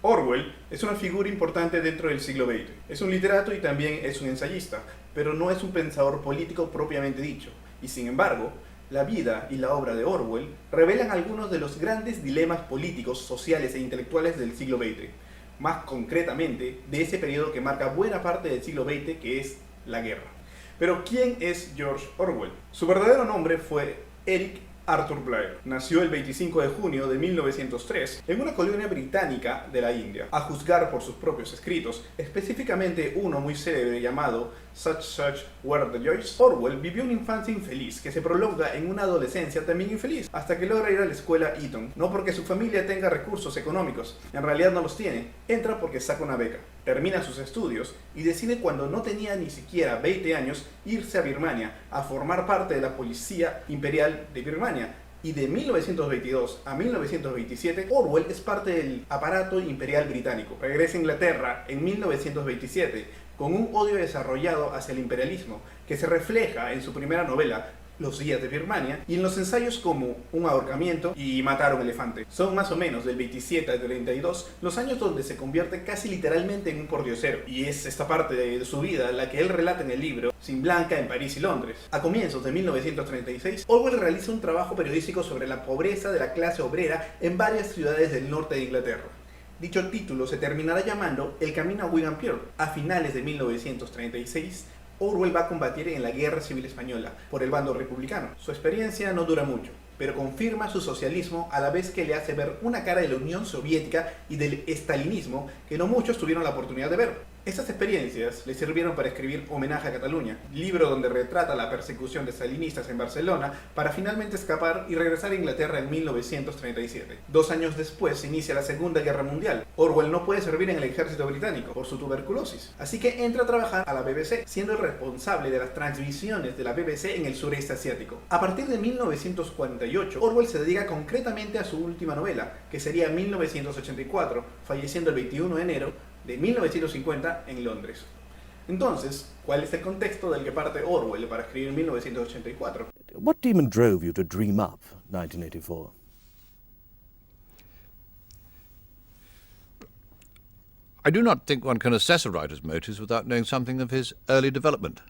Orwell es una figura importante dentro del siglo XX. Es un literato y también es un ensayista, pero no es un pensador político propiamente dicho. Y sin embargo, la vida y la obra de Orwell revelan algunos de los grandes dilemas políticos, sociales e intelectuales del siglo XX. Más concretamente, de ese periodo que marca buena parte del siglo XX, que es la guerra. Pero ¿quién es George Orwell? Su verdadero nombre fue Eric Arthur Blair. Nació el 25 de junio de 1903 en una colonia británica de la India. A juzgar por sus propios escritos, específicamente uno muy célebre llamado Such Were the Joys, Orwell vivió una infancia infeliz que se prolonga en una adolescencia también infeliz, hasta que logra ir a la escuela Eton. No porque su familia tenga recursos económicos, en realidad no los tiene. Entra porque saca una beca, termina sus estudios y decide, cuando no tenía ni siquiera 20 años, irse a Birmania a formar parte de la policía imperial de Birmania. Y de 1922 a 1927, Orwell es parte del aparato imperial británico. Regresa a Inglaterra en 1927 con un odio desarrollado hacia el imperialismo, que se refleja en su primera novela, Los días de Birmania, y en los ensayos como Un ahorcamiento y Matar a un elefante. Son más o menos del 27 al 32 los años donde se convierte casi literalmente en un pordiosero, y es esta parte de su vida la que él relata en el libro Sin Blanca en París y Londres. A comienzos de 1936, Orwell realiza un trabajo periodístico sobre la pobreza de la clase obrera en varias ciudades del norte de Inglaterra. Dicho título se terminará llamando El camino a Wigan Pier. A finales de 1936, Orwell va a combatir en la Guerra Civil Española por el bando republicano. Su experiencia no dura mucho, pero confirma su socialismo a la vez que le hace ver una cara de la Unión Soviética y del estalinismo que no muchos tuvieron la oportunidad de ver. Estas experiencias le sirvieron para escribir Homenaje a Cataluña, libro donde retrata la persecución de stalinistas en Barcelona, para finalmente escapar y regresar a Inglaterra en 1937. 2 años después se inicia la Segunda Guerra Mundial. Orwell no puede servir en el ejército británico por su tuberculosis, así que entra a trabajar a la BBC, siendo el responsable de las transmisiones de la BBC en el sureste asiático. A partir de 1948, Orwell se dedica concretamente a su última novela, que sería 1984, falleciendo el 21 de enero de 1950 en Londres. Entonces, ¿cuál es el contexto del que parte Orwell para escribir 1984? What demon drove you to dream up 1984? I do not think one can assess a writer's motives without knowing something of his early development.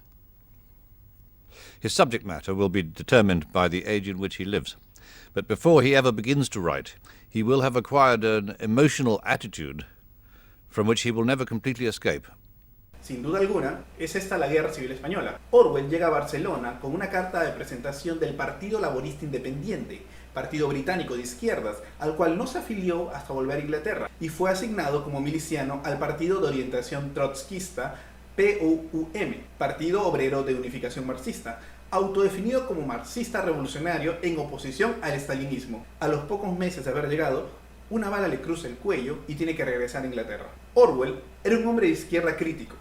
His subject matter will be determined by the age in which he lives, but before he ever begins to write, he will have acquired an emotional attitude from which he will never completely escape. Sin duda alguna, es esta la Guerra Civil Española. Orwell llega a Barcelona con una carta de presentación del Partido Laborista Independiente, partido británico de izquierdas, al cual no se afilió hasta volver a Inglaterra, y fue asignado como miliciano al Partido de Orientación Trotskista, POUM, Partido Obrero de Unificación Marxista, autodefinido como marxista revolucionario en oposición al estalinismo. A los pocos meses de haber llegado, una bala le cruza el cuello y tiene que regresar a Inglaterra. Orwell era un hombre de izquierda crítico.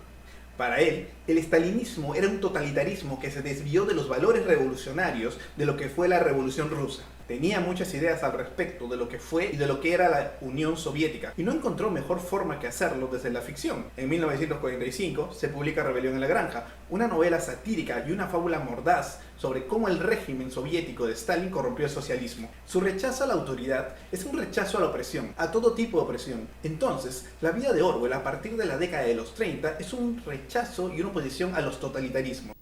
Para él, el estalinismo era un totalitarismo que se desvió de los valores revolucionarios de lo que fue la Revolución Rusa. Tenía muchas ideas al respecto de lo que fue y de lo que era la Unión Soviética, y no encontró mejor forma que hacerlo desde la ficción. En 1945 se publica Rebelión en la Granja, una novela satírica y una fábula mordaz sobre cómo el régimen soviético de Stalin corrompió el socialismo. Su rechazo a la autoridad es un rechazo a la opresión, a todo tipo de opresión. Entonces, la vida de Orwell a partir de la década de los 30 es un rechazo y una oposición a los totalitarismos.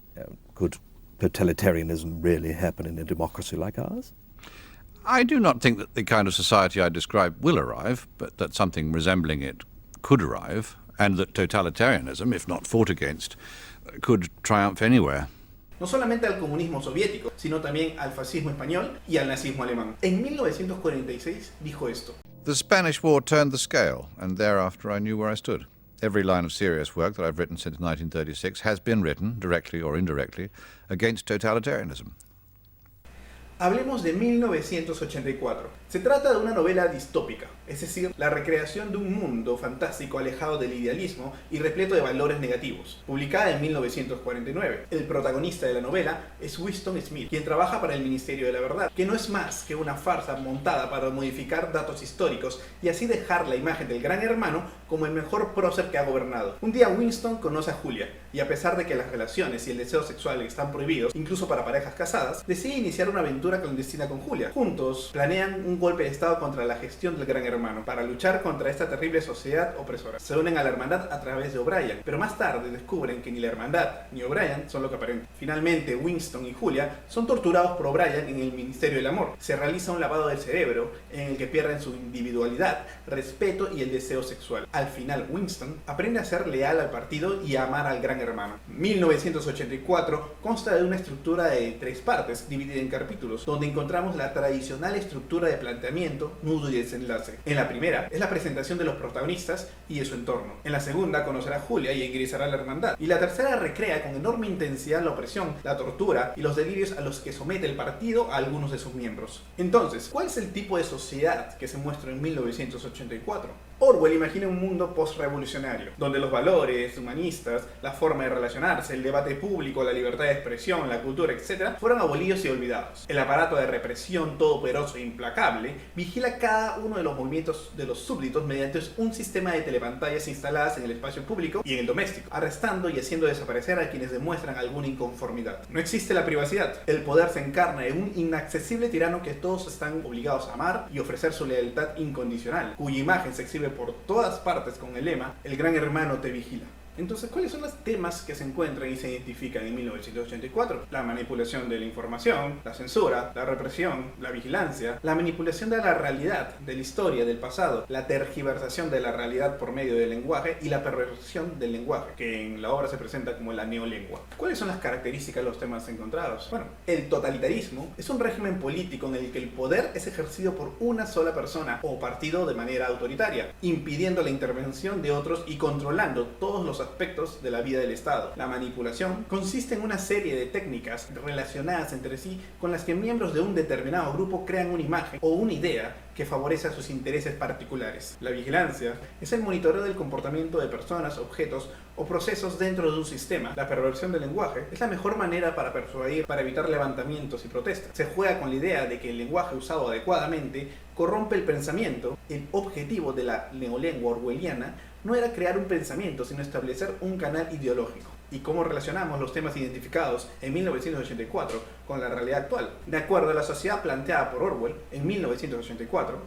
Could totalitarianism really happen in a democracy like ours? I do not think that the kind of society I describe will arrive, but that something resembling it could arrive, and that totalitarianism, if not fought against, could triumph anywhere. No solamente al comunismo soviético, sino también al fascismo español y al nazismo alemán. En 1946 dijo esto: The Spanish War turned the scale, and thereafter I knew where I stood. Every line of serious work that I've written since 1936 has been written, directly or indirectly, against totalitarianism. Hablemos de 1984. Se trata de una novela distópica, es decir, la recreación de un mundo fantástico alejado del idealismo y repleto de valores negativos. Publicada en 1949, el protagonista de la novela es Winston Smith, quien trabaja para el Ministerio de la Verdad, que no es más que una farsa montada para modificar datos históricos y así dejar la imagen del gran hermano como el mejor prócer que ha gobernado. Un día Winston conoce a Julia, y a pesar de que las relaciones y el deseo sexual están prohibidos, incluso para parejas casadas, decide iniciar una aventura aventura clandestina con Julia. Juntos planean un golpe de estado contra la gestión del Gran Hermano para luchar contra esta terrible sociedad opresora. Se unen a la hermandad a través de O'Brien, pero más tarde descubren que ni la hermandad ni O'Brien son lo que aparentan. Finalmente, Winston y Julia son torturados por O'Brien en el Ministerio del Amor. Se realiza un lavado del cerebro en el que pierden su individualidad, respeto y el deseo sexual. Al final, Winston aprende a ser leal al partido y a amar al Gran Hermano. 1984 consta de una estructura de 3 partes, dividida en capítulos, donde encontramos la tradicional estructura de planteamiento, nudo y desenlace. En la primera es la presentación de los protagonistas y de su entorno. En la segunda conocerá a Julia y ingresará a la hermandad. Y la tercera recrea con enorme intensidad la opresión, la tortura y los delirios a los que somete el partido a algunos de sus miembros. Entonces, ¿cuál es el tipo de sociedad que se muestra en 1984? Orwell imagina un mundo post-revolucionario, donde los valores humanistas, la forma de relacionarse, el debate público, la libertad de expresión, la cultura, etc., fueron abolidos y olvidados. El aparato de represión todopoderoso e implacable vigila cada uno de los movimientos de los súbditos mediante un sistema de telepantallas instaladas en el espacio público y en el doméstico, arrestando y haciendo desaparecer a quienes demuestran alguna inconformidad. No existe la privacidad. El poder se encarna en un inaccesible tirano que todos están obligados a amar y ofrecer su lealtad incondicional, cuya imagen se exhibe por todas partes con el lema "El Gran Hermano te vigila". Entonces, ¿cuáles son los temas que se encuentran y se identifican en 1984? La manipulación de la información, la censura, la represión, la vigilancia, la manipulación de la realidad, de la historia, del pasado, la tergiversación de la realidad por medio del lenguaje y la perversión del lenguaje, que en la obra se presenta como la neolengua. ¿Cuáles son las características de los temas encontrados? Bueno, el totalitarismo es un régimen político en el que el poder es ejercido por una sola persona o partido de manera autoritaria, impidiendo la intervención de otros y controlando todos los aspectos de la vida del Estado. La manipulación consiste en una serie de técnicas relacionadas entre sí con las que miembros de un determinado grupo crean una imagen o una idea que favorece a sus intereses particulares. La vigilancia es el monitoreo del comportamiento de personas, objetos o procesos dentro de un sistema. La perversión del lenguaje es la mejor manera para persuadir, para evitar levantamientos y protestas. Se juega con la idea de que el lenguaje usado adecuadamente corrompe el pensamiento. El objetivo de la neolengua orwelliana no era crear un pensamiento, sino establecer un canal ideológico. ¿Y cómo relacionamos los temas identificados en 1984 con la realidad actual? De acuerdo a la sociedad planteada por Orwell en 1984,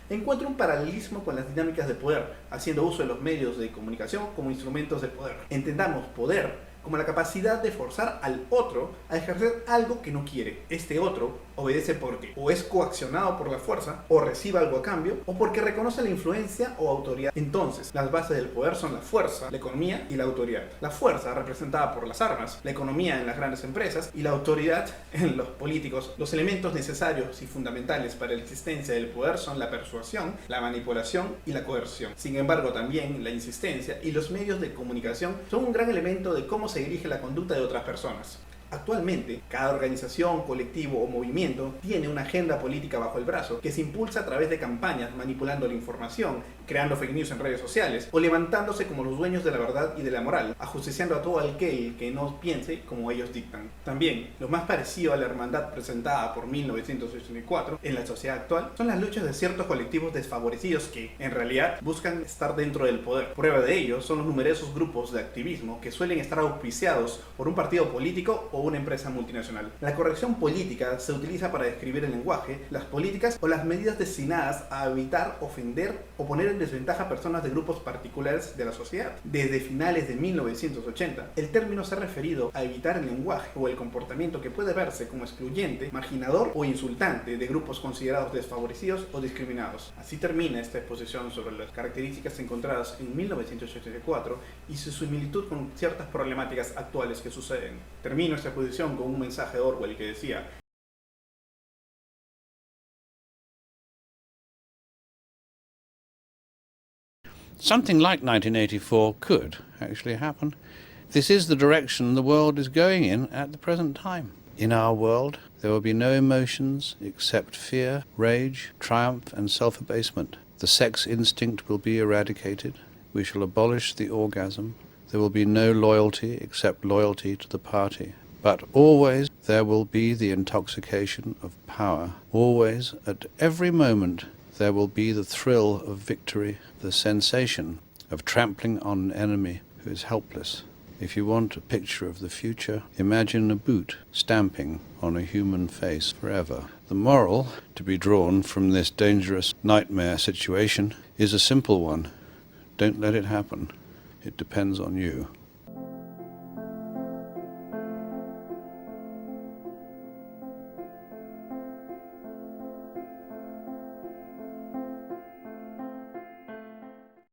encuentra un paralelismo con las dinámicas de poder, haciendo uso de los medios de comunicación como instrumentos de poder. Entendamos poder como la capacidad de forzar al otro a ejercer algo que no quiere. Este otro obedece porque o es coaccionado por la fuerza, o recibe algo a cambio, o porque reconoce la influencia o autoridad. Entonces, las bases del poder son la fuerza, la economía y la autoridad. La fuerza representada por las armas, la economía en las grandes empresas y la autoridad en los políticos. Los elementos necesarios y fundamentales para la existencia del poder son la persuasión, la manipulación y la coerción. Sin embargo, también la insistencia y los medios de comunicación son un gran elemento de cómo se dirige la conducta de otras personas. Actualmente, cada organización, colectivo o movimiento tiene una agenda política bajo el brazo que se impulsa a través de campañas manipulando la información, creando fake news en redes sociales o levantándose como los dueños de la verdad y de la moral, ajusticiando a todo aquel que no piense como ellos dictan. También, lo más parecido a la hermandad presentada por 1984 en la sociedad actual son las luchas de ciertos colectivos desfavorecidos que, en realidad, buscan estar dentro del poder. Prueba de ello son los numerosos grupos de activismo que suelen estar auspiciados por un partido político o una empresa multinacional. La corrección política se utiliza para describir el lenguaje, las políticas o las medidas destinadas a evitar, ofender o poner en desventaja a personas de grupos particulares de la sociedad. Desde finales de 1980, el término se ha referido a evitar el lenguaje o el comportamiento que puede verse como excluyente, marginador o insultante de grupos considerados desfavorecidos o discriminados. Así termina esta exposición sobre las características encontradas en 1984 y su similitud con ciertas problemáticas actuales que suceden. Termino esta exposición con un mensaje de Orwell que decía: Something like 1984 could actually happen. This is the direction the world is going in at the present time. In our world, there will be no emotions except fear, rage, triumph, and self-abasement. The sex instinct will be eradicated. We shall abolish the orgasm. There will be no loyalty except loyalty to the party. But always there will be the intoxication of power. Always, at every moment, there will be the thrill of victory, the sensation of trampling on an enemy who is helpless. If you want a picture of the future, imagine a boot stamping on a human face forever. The moral to be drawn from this dangerous nightmare situation is a simple one. Don't let it happen. It depends on you.